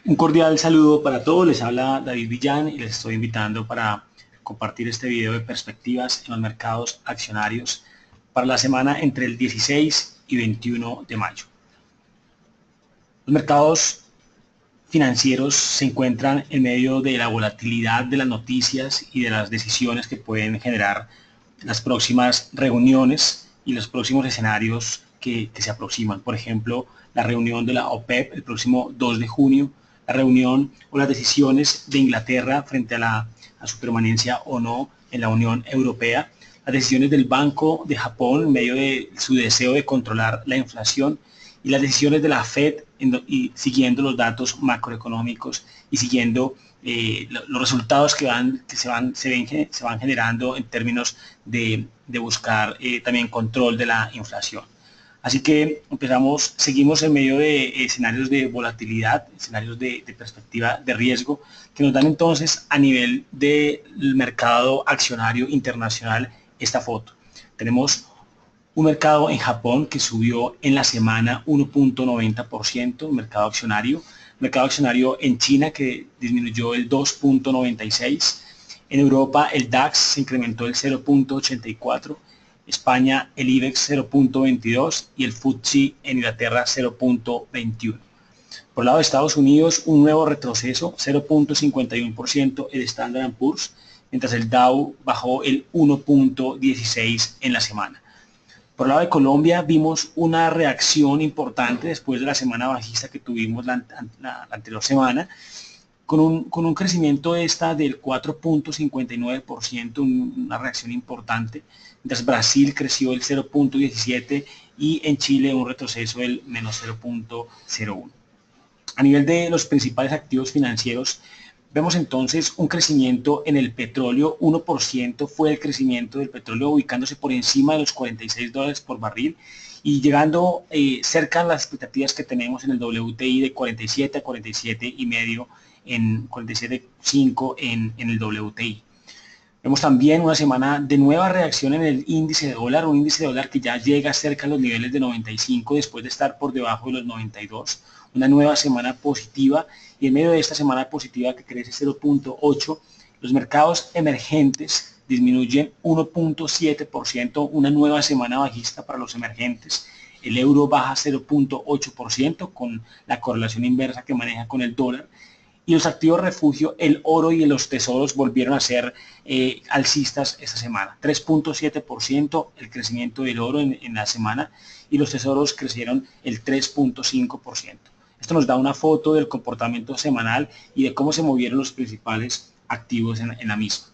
Un cordial saludo para todos, les habla David Villán y les estoy invitando para compartir este video de perspectivas en los mercados accionarios para la semana entre el 16 y 21 de mayo. Los mercados financieros se encuentran en medio de la volatilidad de las noticias y de las decisiones que pueden generar las próximas reuniones y los próximos escenarios que se aproximan. Por ejemplo, la reunión de la OPEP el próximo 2 de junio, la reunión o las decisiones de Inglaterra frente a su permanencia o no en la Unión Europea, las decisiones del Banco de Japón en medio de su deseo de controlar la inflación y las decisiones de la Fed y siguiendo los datos macroeconómicos y siguiendo los resultados que se van generando en términos de buscar también control de la inflación. Así que seguimos en medio de escenarios de volatilidad, escenarios de perspectiva de riesgo, que nos dan entonces a nivel del mercado accionario internacional esta foto. Tenemos un mercado en Japón que subió en la semana 1.90%, mercado accionario en China que disminuyó el 2.96%, en Europa el DAX se incrementó el 0.84%, España el IBEX 0.22 y el FTSE en Inglaterra 0.21. Por el lado de Estados Unidos, un nuevo retroceso, 0.51% el Standard & Poor's, mientras el Dow bajó el 1.16 en la semana. Por el lado de Colombia vimos una reacción importante después de la semana bajista que tuvimos la anterior semana, con un crecimiento del 4.59%, una reacción importante, mientras Brasil creció el 0.17% y en Chile un retroceso del menos 0.01%. A nivel de los principales activos financieros, vemos entonces un crecimiento en el petróleo, 1% fue el crecimiento del petróleo, ubicándose por encima de los $46 por barril y llegando cerca de las expectativas que tenemos en el WTI de 47 a 47,5 en 47.5 en el WTI. Vemos también una semana de nueva reacción en el índice de dólar, un índice de dólar que ya llega cerca a los niveles de 95 después de estar por debajo de los 92. Una nueva semana positiva y en medio de esta semana positiva que crece 0.8, los mercados emergentes disminuyen 1.7%, una nueva semana bajista para los emergentes. El euro baja 0.8% con la correlación inversa que maneja con el dólar. Y los activos refugio, el oro y los tesoros volvieron a ser alcistas esta semana. 3.7% el crecimiento del oro en la semana y los tesoros crecieron el 3.5%. Esto nos da una foto del comportamiento semanal y de cómo se movieron los principales activos en la misma.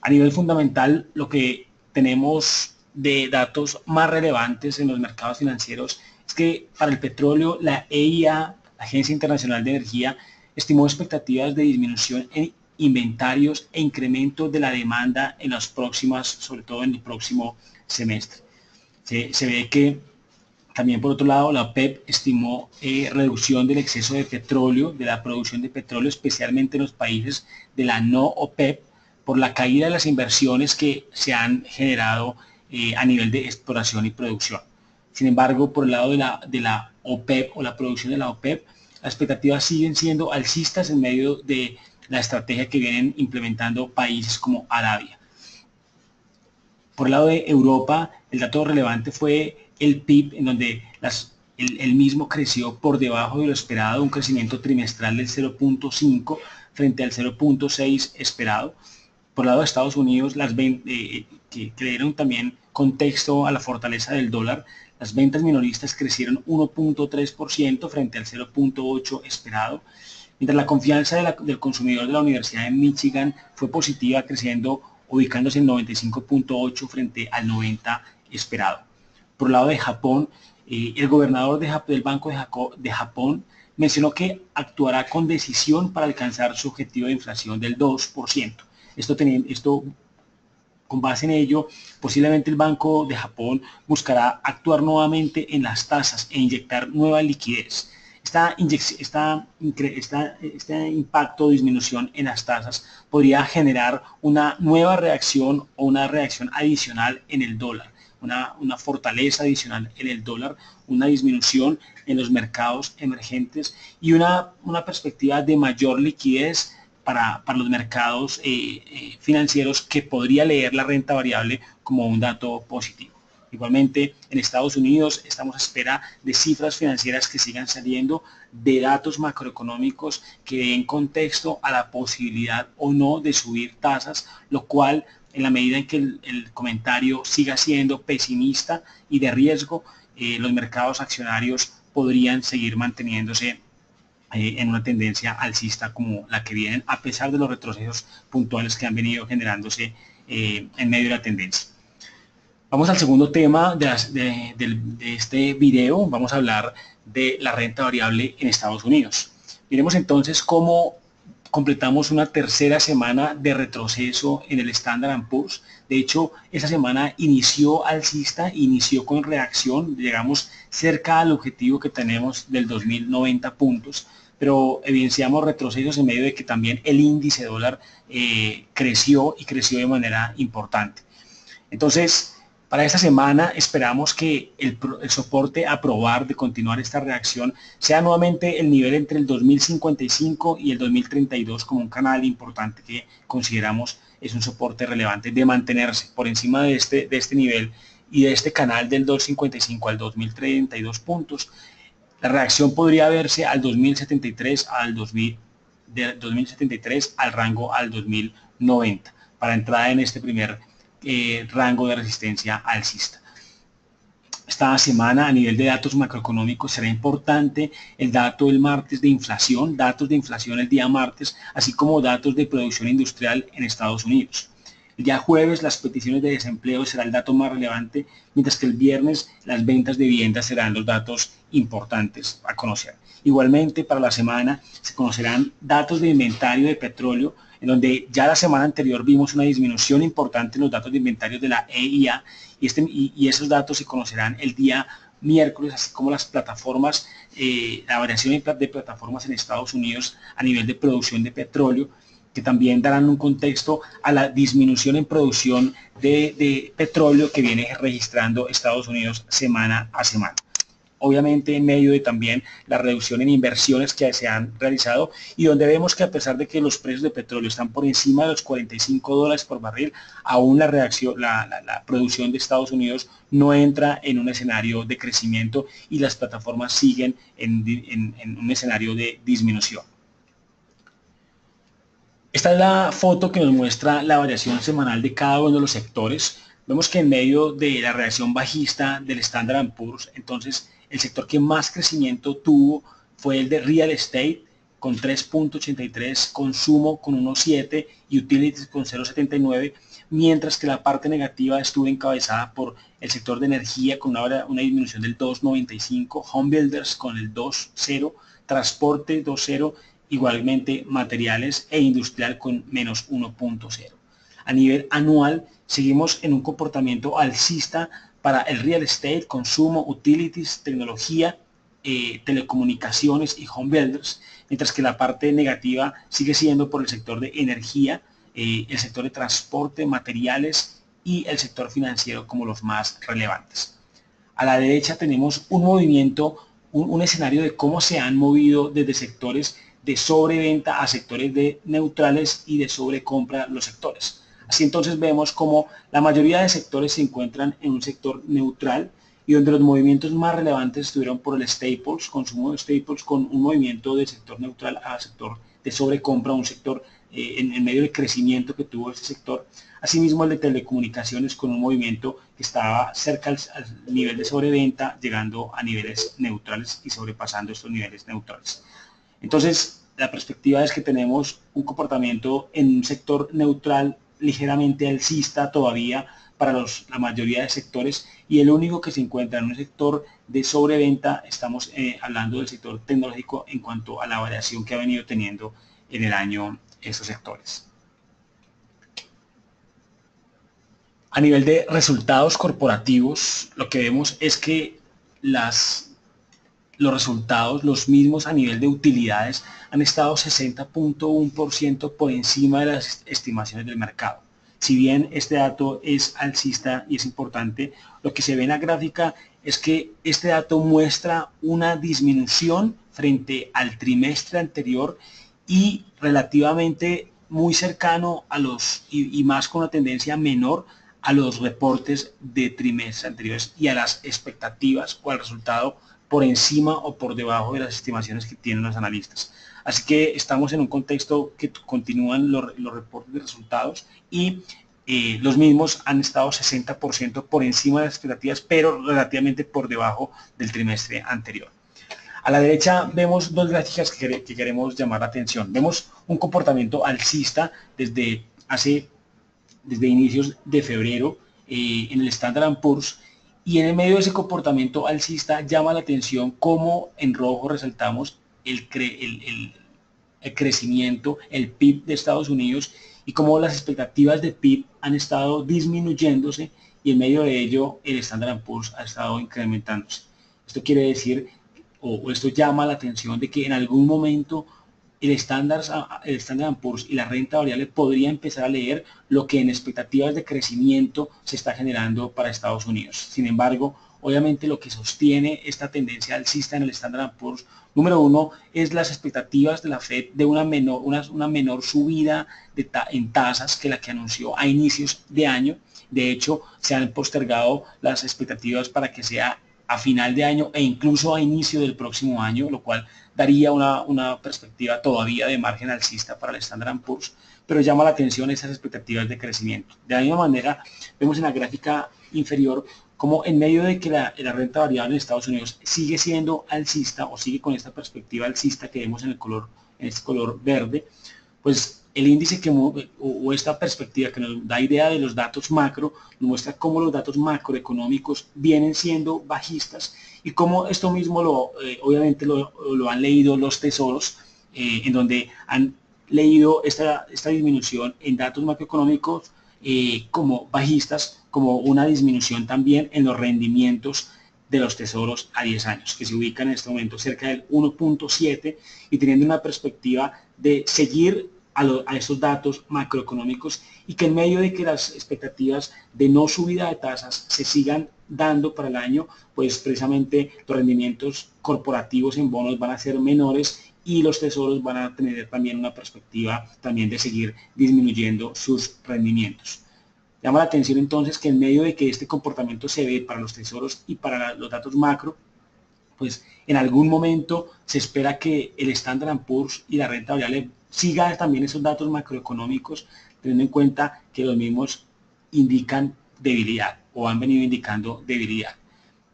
A nivel fundamental, lo que tenemos de datos más relevantes en los mercados financieros es que para el petróleo, la EIA, la Agencia Internacional de Energía, estimó expectativas de disminución en inventarios e incremento de la demanda en las próximas, sobre todo en el próximo semestre. Se ve que también por otro lado la OPEP estimó reducción del exceso de petróleo, de la producción de petróleo, especialmente en los países de la no OPEP, por la caída de las inversiones que se han generado a nivel de exploración y producción. Sin embargo, por el lado de la OPEP o la producción de la OPEP, las expectativas siguen siendo alcistas en medio de la estrategia que vienen implementando países como Arabia. Por el lado de Europa, el dato relevante fue el PIB, en donde el mismo creció por debajo de lo esperado, un crecimiento trimestral del 0.5 frente al 0.6 esperado. Por el lado de Estados Unidos, que le dieron también contexto a la fortaleza del dólar, las ventas minoristas crecieron 1.3% frente al 0.8% esperado, mientras la confianza del consumidor de la Universidad de Michigan fue positiva, creciendo, ubicándose en 95.8 frente al 90 esperado. Por el lado de Japón, el gobernador del Banco de Japón mencionó que actuará con decisión para alcanzar su objetivo de inflación del 2%. Con base en ello, posiblemente el Banco de Japón buscará actuar nuevamente en las tasas e inyectar nueva liquidez. Este impacto o disminución en las tasas podría generar una nueva reacción o una reacción adicional en el dólar, una fortaleza adicional en el dólar, una disminución en los mercados emergentes y una perspectiva de mayor liquidez para los mercados financieros, que podría leer la renta variable como un dato positivo. Igualmente, en Estados Unidos estamos a espera de cifras financieras que sigan saliendo, de datos macroeconómicos que den contexto a la posibilidad o no de subir tasas, lo cual, en la medida en que el comentario siga siendo pesimista y de riesgo, los mercados accionarios podrían seguir manteniéndose en una tendencia alcista como la que vienen, a pesar de los retrocesos puntuales que han venido generándose en medio de la tendencia. Vamos al segundo tema de este video. Vamos a hablar de la renta variable en Estados Unidos. Miremos entonces cómo completamos una tercera semana de retroceso en el Standard & Poor's. De hecho, esta semana inició alcista, inició con reacción, llegamos cerca al objetivo que tenemos del 2090 puntos, pero evidenciamos retrocesos en medio de que también el índice dólar creció y creció de manera importante. Entonces, para esta semana esperamos que el soporte a probar de continuar esta reacción sea nuevamente el nivel entre el 2055 y el 2032 como un canal importante que consideramos es un soporte relevante de mantenerse por encima de este nivel y de este canal del 255 al 2032 puntos. La reacción podría verse al 2073 del 2073 al rango al 2090 para entrada en este primer rango de resistencia alcista. Esta semana, a nivel de datos macroeconómicos, será importante el dato del martes de inflación, datos de inflación el día martes, así como datos de producción industrial en Estados Unidos. El día jueves, las peticiones de desempleo será el dato más relevante, mientras que el viernes las ventas de viviendas serán los datos importantes a conocer. Igualmente, para la semana se conocerán datos de inventario de petróleo, en donde ya la semana anterior vimos una disminución importante en los datos de inventarios de la EIA, y esos datos se conocerán el día miércoles, así como las plataformas, la variación de plataformas en Estados Unidos a nivel de producción de petróleo, que también darán un contexto a la disminución en producción de petróleo que viene registrando Estados Unidos semana a semana. Obviamente en medio de también la reducción en inversiones que se han realizado, y donde vemos que a pesar de que los precios de petróleo están por encima de los $45 por barril, aún la producción de Estados Unidos no entra en un escenario de crecimiento y las plataformas siguen en un escenario de disminución. Esta es la foto que nos muestra la variación semanal de cada uno de los sectores. Vemos que en medio de la reacción bajista del Standard & Poor's, entonces el sector que más crecimiento tuvo fue el de Real Estate con 3.83, consumo con 1.7 y Utilities con 0.79, mientras que la parte negativa estuvo encabezada por el sector de energía con una disminución del 2.95, Home Builders con el 2.0, transporte 2.0, igualmente materiales e industrial con menos 1.0. A nivel anual seguimos en un comportamiento alcista para el real estate, consumo, utilities, tecnología, telecomunicaciones y home builders, mientras que la parte negativa sigue siendo por el sector de energía, el sector de transporte, materiales y el sector financiero como los más relevantes. A la derecha tenemos un movimiento, un escenario de cómo se han movido desde sectores de sobreventa a sectores de neutrales y de sobrecompra los sectores. Así entonces vemos como la mayoría de sectores se encuentran en un sector neutral, y donde los movimientos más relevantes estuvieron por el staples, consumo de staples, con un movimiento del sector neutral a sector de sobrecompra, un sector en medio del crecimiento que tuvo ese sector. Asimismo el de telecomunicaciones con un movimiento que estaba cerca al nivel de sobreventa, llegando a niveles neutrales y sobrepasando estos niveles neutrales. Entonces la perspectiva es que tenemos un comportamiento en un sector neutral ligeramente alcista todavía para la mayoría de sectores, y el único que se encuentra en un sector de sobreventa, estamos hablando del sector tecnológico en cuanto a la variación que ha venido teniendo en el año esos sectores. A nivel de resultados corporativos, lo que vemos es que los resultados, los mismos a nivel de utilidades, han estado 60.1% por encima de las estimaciones del mercado. si bien este dato es alcista y es importante, lo que se ve en la gráfica es que este dato muestra una disminución frente al trimestre anterior y relativamente muy cercano a los, y más con una tendencia menor a los reportes de trimestres anteriores y a las expectativas o al resultado por encima o por debajo de las estimaciones que tienen los analistas. Así que estamos en un contexto que continúan los reportes de resultados y los mismos han estado 60% por encima de las expectativas, pero relativamente por debajo del trimestre anterior. A la derecha vemos dos gráficas que queremos llamar la atención. Vemos un comportamiento alcista desde inicios de febrero en el Standard & Poor's, y en el medio de ese comportamiento alcista llama la atención cómo en rojo resaltamos el crecimiento, el PIB de Estados Unidos, y cómo las expectativas de PIB han estado disminuyéndose y en medio de ello el Standard & Poor's ha estado incrementándose. Esto quiere decir, o esto llama la atención de que en algún momento el Standard & Poor's y la renta variable podría empezar a leer lo que en expectativas de crecimiento se está generando para Estados Unidos. Sin embargo, obviamente lo que sostiene esta tendencia alcista en el Standard & Poor's, número uno, es las expectativas de la Fed de una menor subida en tasas que la que anunció a inicios de año. De hecho, se han postergado las expectativas para que sea a final de año e incluso a inicio del próximo año, lo cual daría una perspectiva todavía de margen alcista para el Standard & Poor's, pero llama la atención esas expectativas de crecimiento. De la misma manera, vemos en la gráfica inferior como en medio de que la renta variable en Estados Unidos sigue siendo alcista o sigue con esta perspectiva alcista que vemos en este color verde, pues el índice o esta perspectiva que nos da idea de los datos macro, nos muestra cómo los datos macroeconómicos vienen siendo bajistas y cómo esto mismo obviamente lo han leído los tesoros, en donde han leído esta disminución en datos macroeconómicos como bajistas, como una disminución también en los rendimientos de los tesoros a 10 años, que se ubican en este momento cerca del 1.7 y teniendo una perspectiva de seguir a esos datos macroeconómicos y que en medio de que las expectativas de no subida de tasas se sigan dando para el año, pues precisamente los rendimientos corporativos en bonos van a ser menores y los tesoros van a tener también una perspectiva también de seguir disminuyendo sus rendimientos. Llama la atención entonces que en medio de que este comportamiento se ve para los tesoros y para los datos macro, pues en algún momento se espera que el Standard & Poor's y la renta variable siga también esos datos macroeconómicos, teniendo en cuenta que los mismos indican debilidad o han venido indicando debilidad.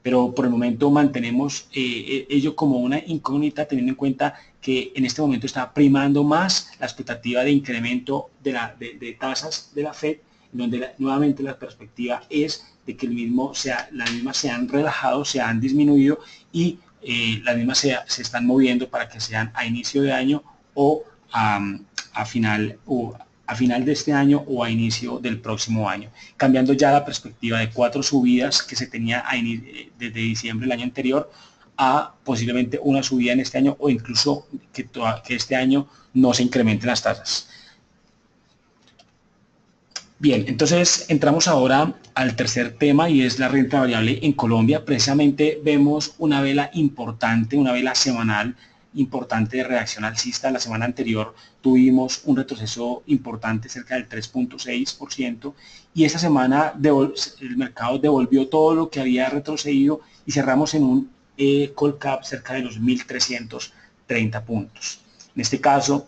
Pero por el momento mantenemos ello como una incógnita, teniendo en cuenta que en este momento está primando más la expectativa de incremento de tasas de la Fed, donde nuevamente la perspectiva es de que las mismas se han relajado, se han disminuido y las mismas se están moviendo para que sean a inicio de año o a final de este año o a inicio del próximo año, cambiando ya la perspectiva de 4 subidas que se tenía desde diciembre del año anterior a posiblemente una subida en este año o incluso que este año no se incrementen las tasas. Bien, entonces entramos ahora al tercer tema y es la renta variable en Colombia. Precisamente vemos una vela importante, una vela semanal importante de reacción alcista. La semana anterior tuvimos un retroceso importante cerca del 3.6% y esta semana el mercado devolvió todo lo que había retrocedido y cerramos en un call cap cerca de los 1.330 puntos. En este caso,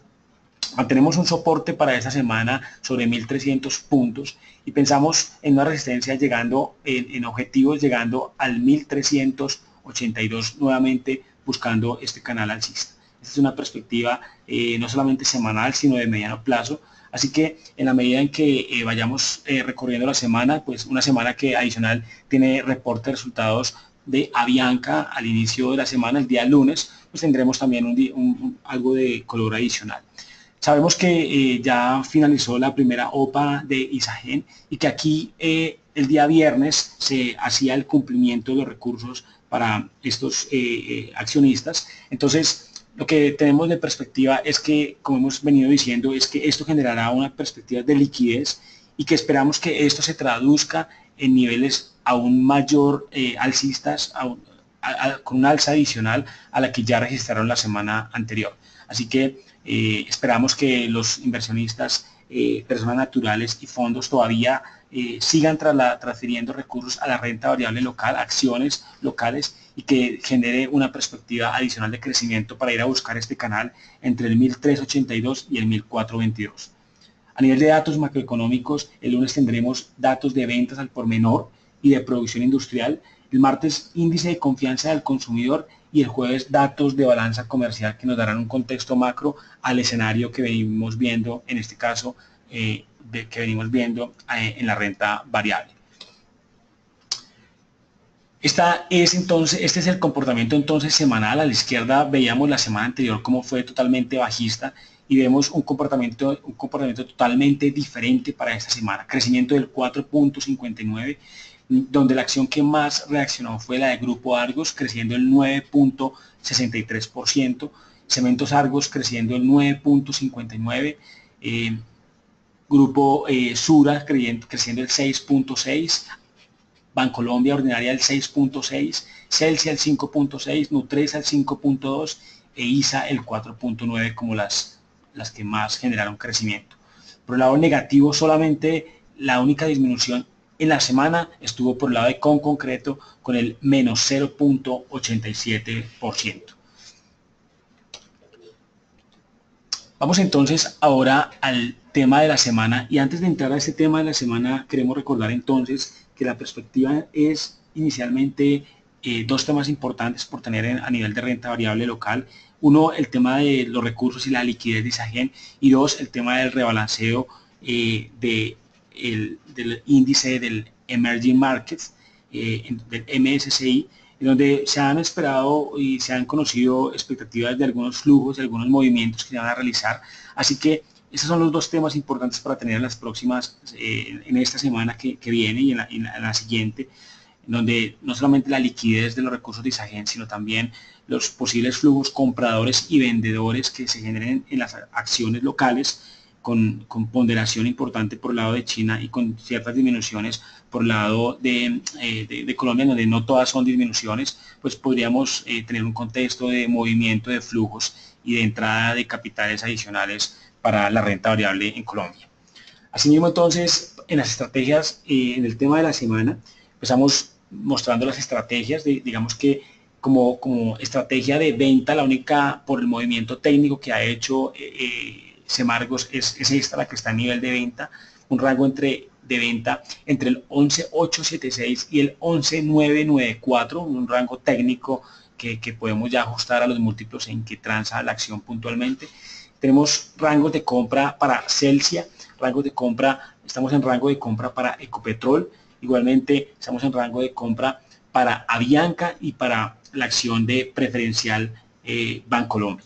mantenemos un soporte para esta semana sobre 1.300 puntos y pensamos en una resistencia llegando en objetivos llegando al 1.382 nuevamente buscando este canal alcista. Esta es una perspectiva no solamente semanal sino de mediano plazo, así que en la medida en que vayamos recorriendo la semana, pues una semana que adicional tiene reporte de resultados de Avianca al inicio de la semana, el día lunes, pues tendremos también algo de color adicional. Sabemos que ya finalizó la primera OPA de Isagen y que aquí el día viernes se hacía el cumplimiento de los recursos para estos accionistas. Entonces, lo que tenemos de perspectiva es que, como hemos venido diciendo, es que esto generará una perspectiva de liquidez y que esperamos que esto se traduzca en niveles aún mayor alcistas, con una alza adicional a la que ya registraron la semana anterior. Así que esperamos que los inversionistas, personas naturales y fondos todavía sigan transfiriendo recursos a la renta variable local, acciones locales, y que genere una perspectiva adicional de crecimiento para ir a buscar este canal entre el 1382 y el 1422. A nivel de datos macroeconómicos, el lunes tendremos datos de ventas al por menor y de producción industrial, el martes índice de confianza del consumidor y el jueves datos de balanza comercial que nos darán un contexto macro al escenario que venimos viendo, en este caso, que venimos viendo en la renta variable. Este es el comportamiento entonces semanal. A la izquierda veíamos la semana anterior cómo fue totalmente bajista y vemos un comportamiento totalmente diferente para esta semana. Crecimiento del 4.59, donde la acción que más reaccionó fue la de Grupo Argos, creciendo el 9.63%, Cementos Argos creciendo el 9.59%, Grupo Sura creciendo el 6.6%, Bancolombia Ordinaria el 6.6%, Celsia el 5.6%, Nutresa el 5.2% e ISA el 4.9% como las que más generaron crecimiento. Por el lado negativo, solamente la única disminución en la semana estuvo por el lado de Concreto con el menos 0.87%. Vamos entonces ahora al tema de la semana, y antes de entrar a este tema de la semana queremos recordar entonces que la perspectiva es inicialmente dos temas importantes por tener a nivel de renta variable local. Uno, el tema de los recursos y la liquidez de Isagen, y dos, el tema del rebalanceo del índice del Emerging Markets, del MSCI, en donde se han esperado y se han conocido expectativas de algunos flujos, de algunos movimientos que se van a realizar. Así que esos son los dos temas importantes para tener en las próximas, en esta semana que viene y en la siguiente, en donde no solamente la liquidez de los recursos de Isagen, sino también los posibles flujos compradores y vendedores que se generen en las acciones locales, con ponderación importante por el lado de China y con ciertas disminuciones por el lado de Colombia, donde no todas son disminuciones, pues podríamos tener un contexto de movimiento de flujos y de entrada de capitales adicionales para la renta variable en Colombia. Asimismo, entonces, en las estrategias, en el tema de la semana, empezamos mostrando las estrategias, digamos que como estrategia de venta, la única por el movimiento técnico que ha hecho Semargos es esta, la que está a nivel de venta, un rango de venta entre el 11.876 y el 11.994, un rango técnico que podemos ya ajustar a los múltiplos en que transa la acción puntualmente. Tenemos rangos de compra para Celsia, estamos en rango de compra para Ecopetrol, igualmente estamos en rango de compra para Avianca y para la acción de preferencial Bancolombia.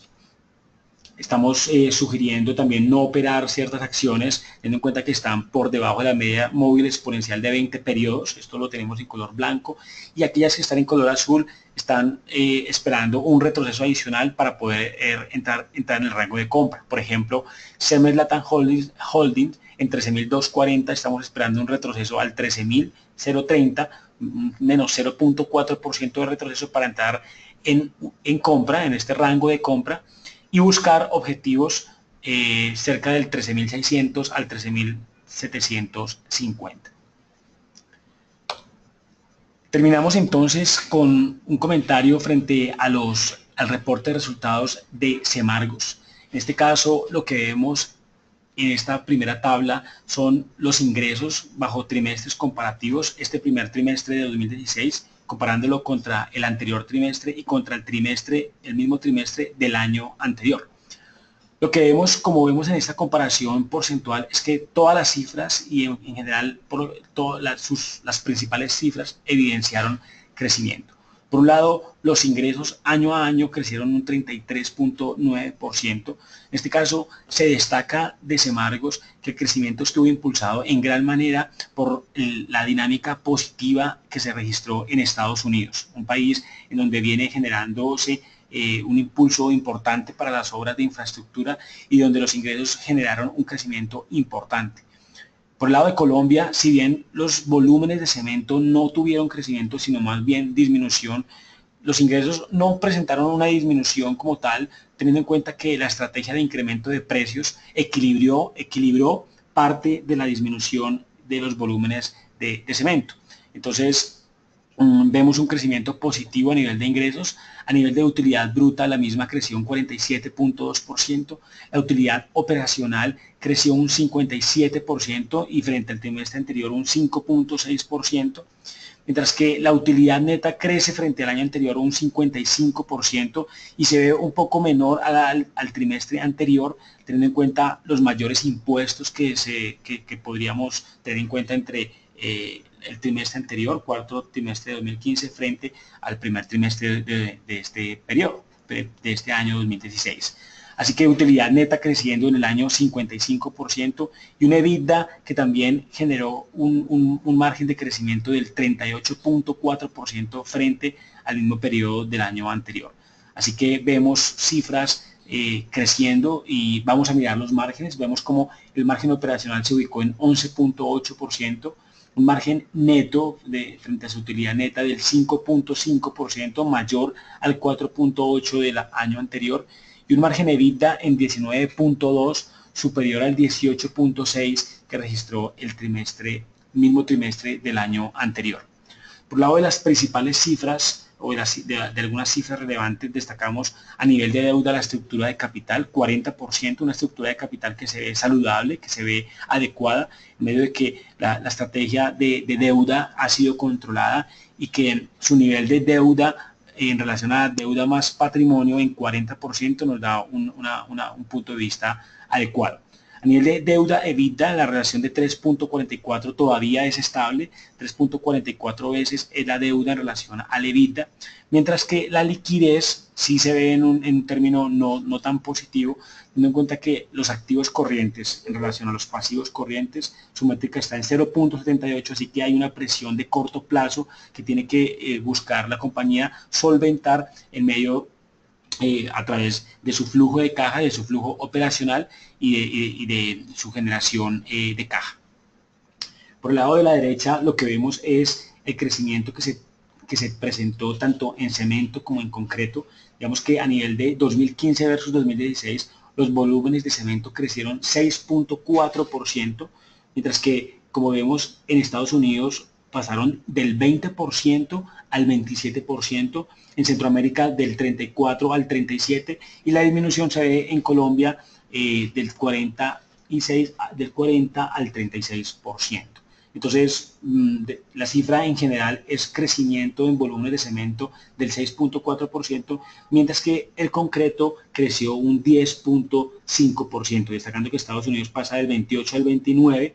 Estamos sugiriendo también no operar ciertas acciones, teniendo en cuenta que están por debajo de la media móvil exponencial de 20 periodos, esto lo tenemos en color blanco, y aquellas que están en color azul están esperando un retroceso adicional para poder entrar en el rango de compra. Por ejemplo, Cemex Latam Holdings en 13.240, estamos esperando un retroceso al 13.030, menos 0.4% de retroceso para entrar en compra, en este rango de compra, y buscar objetivos cerca del 13.600 al 13.750. Terminamos entonces con un comentario frente al reporte de resultados de Semargos. En este caso, lo que vemos en esta primera tabla son los ingresos bajo trimestres comparativos, este primer trimestre de 2016, comparándolo contra el anterior trimestre y contra el mismo trimestre del año anterior. Lo que vemos, como vemos en esta comparación porcentual, es que todas las cifras y en general las principales cifras evidenciaron crecimiento. Por un lado, los ingresos año a año crecieron un 33.9%. En este caso, se destaca de Semargos que el crecimiento estuvo impulsado en gran manera por la dinámica positiva que se registró en Estados Unidos, un país en donde viene generándose un impulso importante para las obras de infraestructura y donde los ingresos generaron un crecimiento importante. Por el lado de Colombia, si bien los volúmenes de cemento no tuvieron crecimiento, sino más bien disminución, los ingresos no presentaron una disminución como tal, teniendo en cuenta que la estrategia de incremento de precios equilibró parte de la disminución de los volúmenes de cemento. Entonces, vemos un crecimiento positivo a nivel de ingresos. A nivel de utilidad bruta, la misma creció un 47.2%, la utilidad operacional creció un 57% y frente al trimestre anterior un 5.6%, mientras que la utilidad neta crece frente al año anterior un 55% y se ve un poco menor al trimestre anterior, teniendo en cuenta los mayores impuestos que podríamos tener en cuenta entre el trimestre anterior, cuarto trimestre de 2015, frente al primer trimestre de este periodo, de este año 2016. Así que utilidad neta creciendo en el año 55% y una EBITDA que también generó un margen de crecimiento del 38.4% frente al mismo periodo del año anterior. Así que vemos cifras creciendo y vamos a mirar los márgenes. Vemos como el margen operacional se ubicó en 11.8%, un margen neto frente a su utilidad neta del 5.5%, mayor al 4.8% del año anterior, y un margen EBITDA en 19.2%, superior al 18.6% que registró el mismo trimestre del año anterior. Por el lado de las principales cifras o de algunas cifras relevantes, destacamos a nivel de deuda la estructura de capital, 40%, una estructura de capital que se ve saludable, que se ve adecuada, en medio de que la estrategia de deuda ha sido controlada y que su nivel de deuda en relación a deuda más patrimonio en 40% nos da un punto de vista adecuado. A nivel de deuda EBITDA, la relación de 3.44 todavía es estable, 3.44 veces es la deuda en relación al EBITDA, mientras que la liquidez sí se ve en un término no tan positivo, teniendo en cuenta que los activos corrientes en relación a los pasivos corrientes, su métrica está en 0.78, así que hay una presión de corto plazo que tiene que buscar la compañía solventar en medio a través de su flujo de caja, de su flujo operacional y de su generación de caja. Por el lado de la derecha, lo que vemos es el crecimiento que se presentó tanto en cemento como en concreto. Digamos que a nivel de 2015 versus 2016, los volúmenes de cemento crecieron 6.4%, mientras que, como vemos, en Estados Unidos pasaron del 20% al 27%, en Centroamérica del 34% al 37%, y la disminución se ve en Colombia del 40% al 36%. Entonces, la cifra en general es crecimiento en volumen de cemento del 6.4%, mientras que el concreto creció un 10.5%, destacando que Estados Unidos pasa del 28 al 29%,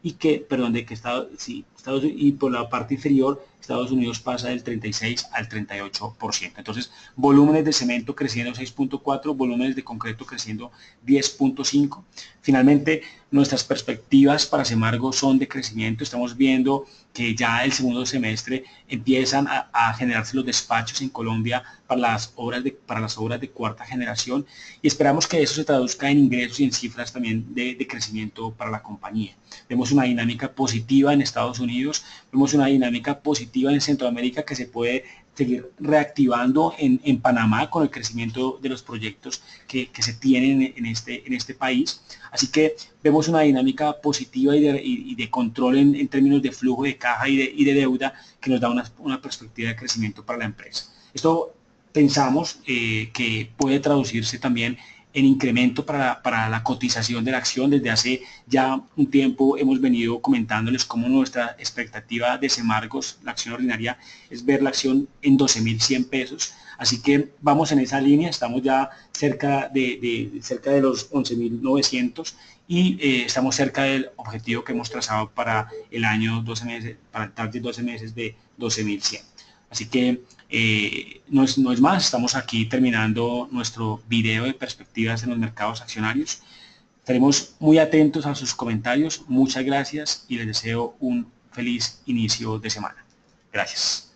y que, perdón, y por la parte inferior, Estados Unidos pasa del 36 al 38%. Entonces, volúmenes de cemento creciendo 6.4, volúmenes de concreto creciendo 10.5. Finalmente, nuestras perspectivas para Semargo son de crecimiento. Estamos viendo que ya el segundo semestre empiezan a generarse los despachos en Colombia para las obras de cuarta generación, y esperamos que eso se traduzca en ingresos y en cifras también de crecimiento para la compañía. Vemos una dinámica positiva en Estados Unidos, vemos una dinámica positiva en Centroamérica que se puede seguir reactivando en Panamá con el crecimiento de los proyectos que se tienen en este país. Así que vemos una dinámica positiva y de control en términos de flujo de caja y de deuda que nos da una perspectiva de crecimiento para la empresa. Esto pensamos que puede traducirse también en incremento para la cotización de la acción. Desde hace ya un tiempo hemos venido comentándoles cómo nuestra expectativa de Semargos, la acción ordinaria, es ver la acción en 12.100 pesos. Así que vamos en esa línea, estamos ya cerca de los 11.900 y estamos cerca del objetivo que hemos trazado para el año 12 meses, para el target 12 meses de 12.100. Así que no es más, estamos aquí terminando nuestro video de perspectivas en los mercados accionarios. Estaremos muy atentos a sus comentarios. Muchas gracias y les deseo un feliz inicio de semana. Gracias.